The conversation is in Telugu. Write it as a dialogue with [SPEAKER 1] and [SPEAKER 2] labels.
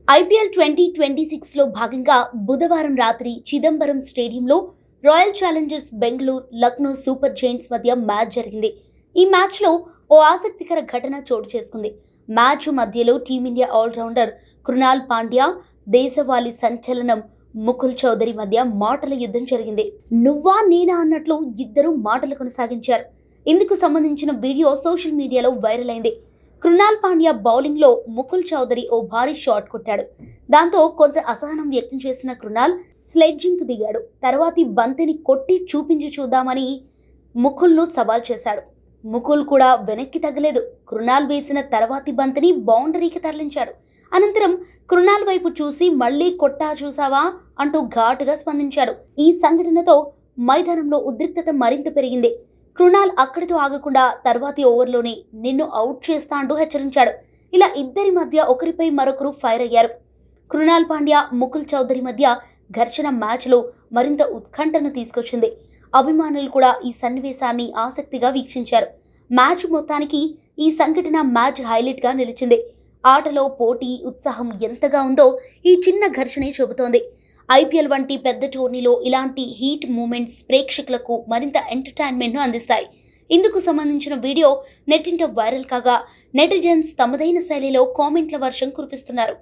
[SPEAKER 1] ఐపీఎల్ 2026లో భాగంగా బుధవారం రాత్రి చిదంబరం స్టేడియంలో royal Challengers Bengaluru Lucknow super Giants మధ్య మ్యాచ్ జరిగింది. ఈ మ్యాచ్లో ఓ ఆసక్తికర ఘటన చోటు చేసుకుంది. మ్యాచ్ మధ్యలో టీమిండియా ఆల్రౌండర్ కృణాల్ పాండ్యా, దేశవాళీ సంచలనం ముకుల్ చౌదరి మధ్య మాటల యుద్ధం జరిగింది. నువ్వా నేనా అన్నట్లు ఇద్దరు మాటలు కొనసాగించారు. ఇందుకు సంబంధించిన వీడియో సోషల్ మీడియాలో వైరల్ అయింది. కృణాల్ పాండ్యా బౌలింగ్లో ముకుల్ చౌదరి ఓ భారీ షాట్ కొట్టాడు. దాంతో కొంత అసహనం వ్యక్తం చేసిన కృణాల్ స్లెడ్జింగ్కు దిగాడు. తర్వాతి బంతిని కొట్టి చూపించి చూద్దామని ముకుల్ను సవాల్ చేశాడు. ముకుల్ కూడా వెనక్కి తగ్గలేదు. కృణాల్ వేసిన తర్వాతి బంతిని బౌండరీకి తరలించాడు. అనంతరం కృణాల్ వైపు చూసి మళ్లీ కొట్టా చూసావా అంటూ ఘాటుగా స్పందించాడు. ఈ సంఘటనతో మైదానంలో ఉద్రిక్తత మరింత పెరిగింది. కృణాల్ అక్కడితో ఆగకుండా తర్వాతి ఓవర్లోనే నిన్ను అవుట్ చేస్తా అంటూ హెచ్చరించాడు. ఇలా ఇద్దరి మధ్య ఒకరిపై మరొకరు ఫైర్ అయ్యారు. కృణాల్ పాండ్యా, ముకుల్ చౌదరి మధ్య ఘర్షణ మ్యాచ్లో మరింత ఉత్కంఠను తీసుకొచ్చింది. అభిమానులు కూడా ఈ సన్నివేశాన్ని ఆసక్తిగా వీక్షించారు. మ్యాచ్ మొత్తానికి ఈ సంఘటన మ్యాచ్ హైలైట్గా నిలిచింది. ఆటలో పోటీ, ఉత్సాహం ఎంతగా ఉందో ఈ చిన్న ఘర్షణే చెబుతోంది. ఐపీఎల్ వంటి పెద్ద టోర్నీలో ఇలాంటి హీట్ మూమెంట్స్ ప్రేక్షకులకు మరింత ఎంటర్టైన్మెంట్ను అందిస్తాయి. ఇందుకు సంబంధించిన వీడియో నెట్టింట వైరల్ కాగా నెటిజన్స్ తమదైన శైలిలో కామెంట్ల వర్షం కురిపిస్తున్నారు.